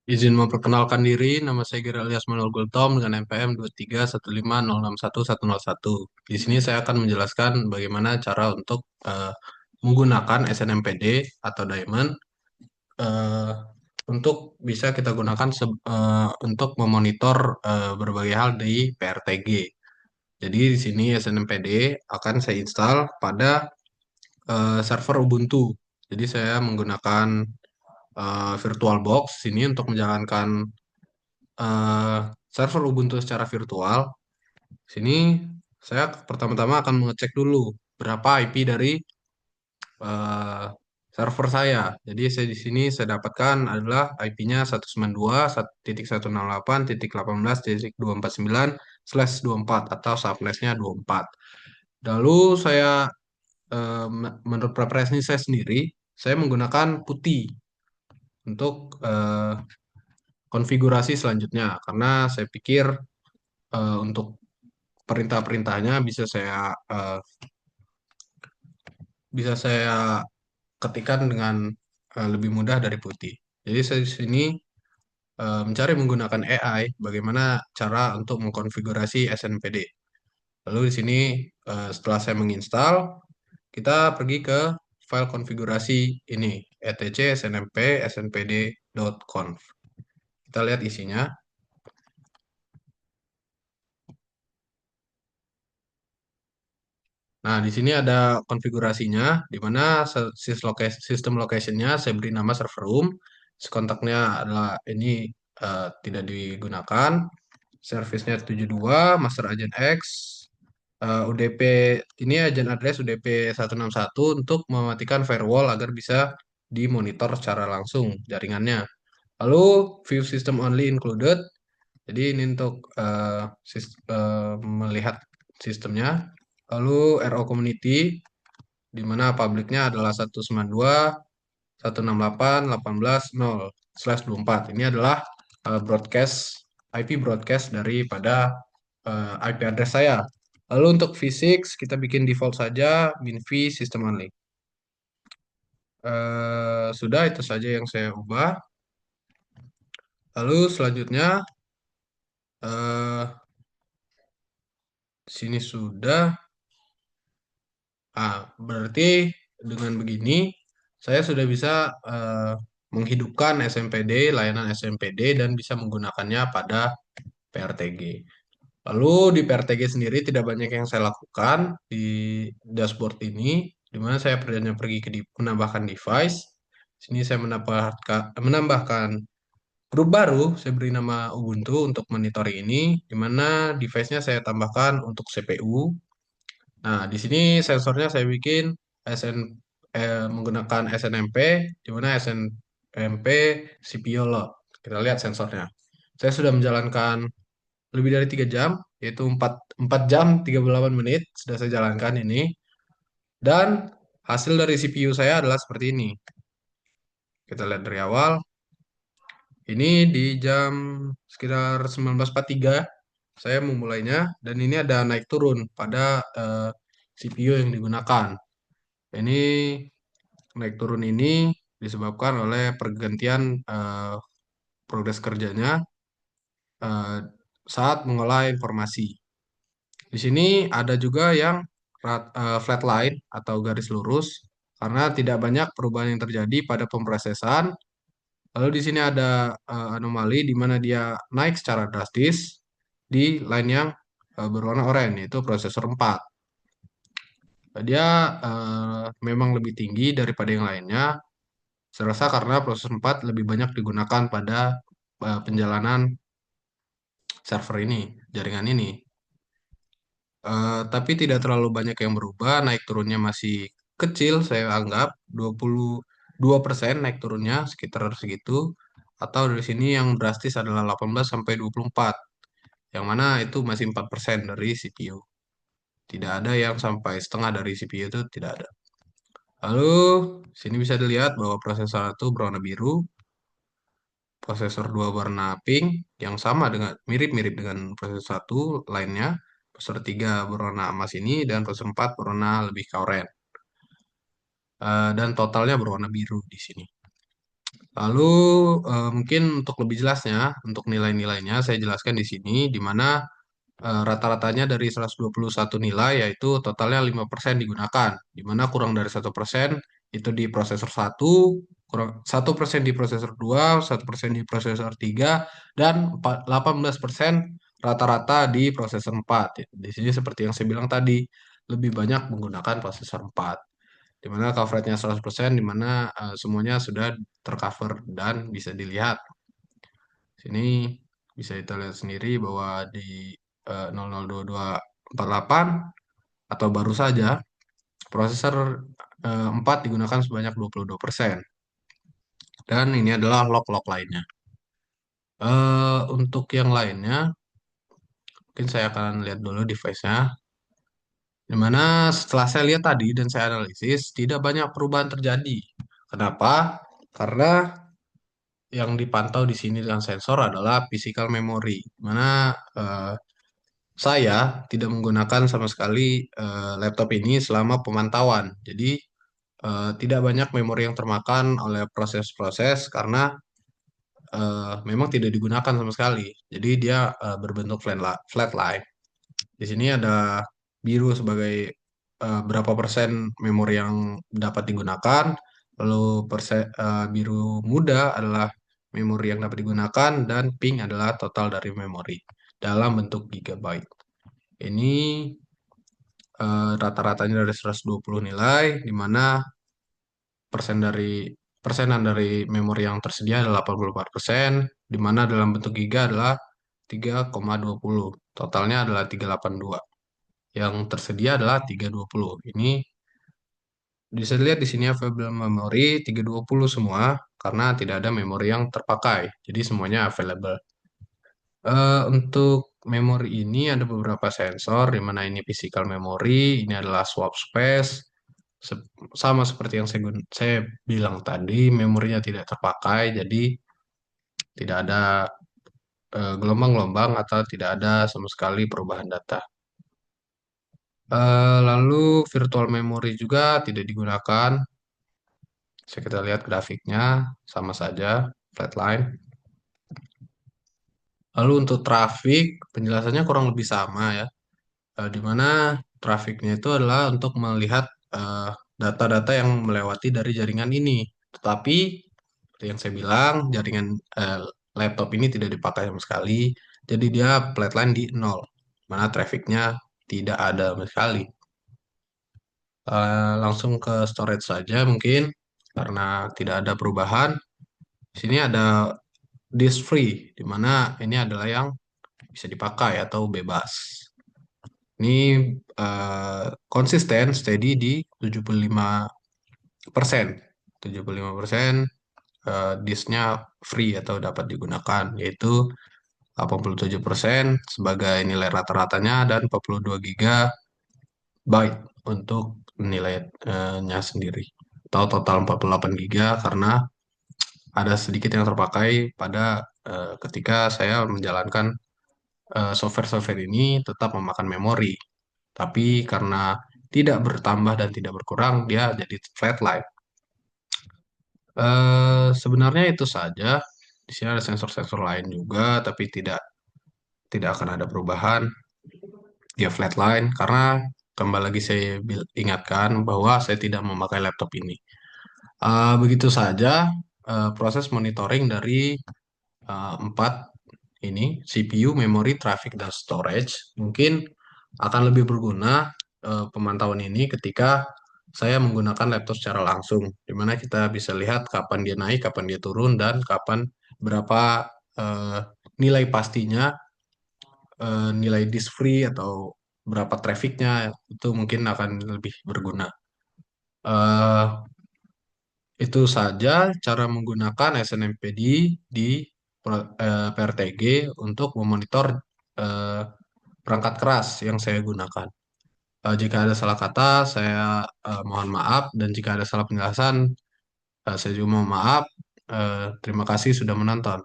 Izin memperkenalkan diri, nama saya Giri alias Manuel Gultom dengan NPM 231506101. Di sini saya akan menjelaskan bagaimana cara untuk menggunakan SNMPD atau Diamond eh, untuk bisa kita gunakan untuk memonitor berbagai hal di PRTG. Jadi di sini SNMPD akan saya install pada server Ubuntu. Jadi saya menggunakan VirtualBox ini untuk menjalankan eh, server Ubuntu secara virtual. Sini saya pertama-tama akan mengecek dulu berapa IP dari eh, server saya. Jadi saya di sini saya dapatkan adalah IP-nya 192.168.18.249/24 atau subnetnya 24. Lalu saya menurut preferensi saya sendiri, saya menggunakan putih untuk konfigurasi selanjutnya karena saya pikir untuk perintah-perintahnya bisa saya ketikkan dengan lebih mudah dari putih. Jadi saya di sini mencari menggunakan AI bagaimana cara untuk mengkonfigurasi SNPD. Lalu di sini setelah saya menginstal, kita pergi ke file konfigurasi ini etc snmp snpd.conf. Kita lihat isinya. Nah, di sini ada konfigurasinya, di mana sistem location-nya saya beri nama server room. Kontaknya adalah ini tidak digunakan. Service-nya 72, master agent X, UDP, ini agent address UDP 161 untuk mematikan firewall agar bisa dimonitor secara langsung jaringannya. Lalu view system only included, jadi ini untuk melihat sistemnya. Lalu RO Community, di mana publiknya adalah 192.168.18.0/24. Ini adalah IP broadcast daripada IP address saya. Lalu untuk V6, kita bikin default saja, minv system only. Sudah, itu saja yang saya ubah. Lalu selanjutnya, eh, sini sudah. Berarti dengan begini saya sudah bisa menghidupkan SMPD, layanan SMPD dan bisa menggunakannya pada PRTG. Lalu di PRTG sendiri tidak banyak yang saya lakukan di dashboard ini, di mana saya hanya pergi ke menambahkan device. Sini saya menambahkan grup baru, saya beri nama Ubuntu untuk monitoring ini, di mana device-nya saya tambahkan untuk CPU. Nah, di sini sensornya saya bikin SN menggunakan SNMP, di mana SNMP CPU load. Kita lihat sensornya. Saya sudah menjalankan lebih dari 3 jam, yaitu 4 jam 38 menit sudah saya jalankan ini. Dan hasil dari CPU saya adalah seperti ini. Kita lihat dari awal. Ini di jam sekitar 19.43 saya memulainya, dan ini ada naik turun pada CPU yang digunakan. Ini naik turun ini disebabkan oleh pergantian progres kerjanya eh, saat mengolah informasi. Di sini ada juga yang flat line atau garis lurus karena tidak banyak perubahan yang terjadi pada pemrosesan. Lalu di sini ada anomali di mana dia naik secara drastis di line yang berwarna oranye, yaitu prosesor 4. Dia memang lebih tinggi daripada yang lainnya. Saya rasa karena proses 4 lebih banyak digunakan pada penjalanan server ini, jaringan ini. Tapi tidak terlalu banyak yang berubah, naik turunnya masih kecil, saya anggap 22% naik turunnya sekitar segitu. Atau dari sini yang drastis adalah 18 sampai 24, yang mana itu masih 4% dari CPU. Tidak ada yang sampai setengah dari CPU, itu tidak ada. Lalu sini bisa dilihat bahwa prosesor 1 berwarna biru, prosesor 2 warna pink yang sama dengan mirip-mirip dengan prosesor 1 lainnya. Prosesor 3 berwarna emas ini dan prosesor 4 berwarna lebih ke oranye. Dan totalnya berwarna biru di sini. Lalu mungkin untuk lebih jelasnya, untuk nilai-nilainya saya jelaskan di sini, di mana rata-ratanya dari 121 nilai, yaitu totalnya 5% digunakan, di mana kurang dari 1% itu di prosesor satu, kurang 1% di prosesor 2, 1% di prosesor 3, dan 18% rata-rata di prosesor 4. Di sini seperti yang saya bilang tadi, lebih banyak menggunakan prosesor 4, di mana coveragenya 100%, di mana semuanya sudah tercover dan bisa dilihat. Sini bisa kita lihat sendiri bahwa di 002248 atau baru saja prosesor 4 digunakan sebanyak 22%. Dan ini adalah log-log lainnya. Untuk yang lainnya, mungkin saya akan lihat dulu device-nya. Dimana setelah saya lihat tadi dan saya analisis, tidak banyak perubahan terjadi. Kenapa? Karena yang dipantau di sini dengan sensor adalah physical memory, mana eh, saya tidak menggunakan sama sekali laptop ini selama pemantauan. Jadi tidak banyak memori yang termakan oleh proses-proses karena memang tidak digunakan sama sekali. Jadi dia berbentuk flatline. Di sini ada biru sebagai berapa persen memori yang dapat digunakan, lalu biru muda adalah memori yang dapat digunakan, dan pink adalah total dari memori dalam bentuk gigabyte. Ini rata-ratanya dari 120 nilai, di mana persen dari persenan dari memori yang tersedia adalah 84%, di mana dalam bentuk giga adalah 3,20. Totalnya adalah 382. Yang tersedia adalah 320. Ini bisa dilihat di sini available memory 320 semua karena tidak ada memori yang terpakai. Jadi semuanya available. Untuk memori ini ada beberapa sensor, di mana ini physical memory, ini adalah swap space. Sama seperti yang saya bilang tadi, memorinya tidak terpakai, jadi tidak ada gelombang-gelombang atau tidak ada sama sekali perubahan data. Lalu virtual memory juga tidak digunakan. Bisa kita lihat grafiknya, sama saja, flatline. Lalu untuk traffic, penjelasannya kurang lebih sama ya, di mana trafficnya itu adalah untuk melihat eh, data-data yang melewati dari jaringan ini. Tetapi seperti yang saya bilang, jaringan eh, laptop ini tidak dipakai sama sekali, jadi dia flatline di nol, mana trafficnya tidak ada sama sekali. Langsung ke storage saja mungkin, karena tidak ada perubahan. Di sini ada disk free, di mana ini adalah yang bisa dipakai atau bebas. Ini konsisten steady di 75%. 75% disknya free atau dapat digunakan, yaitu 87% sebagai nilai rata-ratanya dan 42 GB untuk nilainya sendiri. Atau total 48 GB karena ada sedikit yang terpakai pada ketika saya menjalankan software-software ini tetap memakan memori. Tapi karena tidak bertambah dan tidak berkurang, dia jadi flatline. Sebenarnya itu saja. Di sini ada sensor-sensor lain juga, tapi tidak tidak akan ada perubahan. Dia flatline karena kembali lagi saya ingatkan bahwa saya tidak memakai laptop ini. Begitu saja proses monitoring dari empat ini, CPU, memori, traffic, dan storage. Mungkin akan lebih berguna pemantauan ini ketika saya menggunakan laptop secara langsung, di mana kita bisa lihat kapan dia naik, kapan dia turun, dan kapan berapa eh, nilai pastinya, nilai disk free atau berapa trafficnya, itu mungkin akan lebih berguna. Eh, itu saja cara menggunakan SNMPD di PRTG untuk memonitor eh, perangkat keras yang saya gunakan. Jika ada salah kata, saya mohon maaf, dan jika ada salah penjelasan, saya juga mohon maaf. Terima kasih sudah menonton.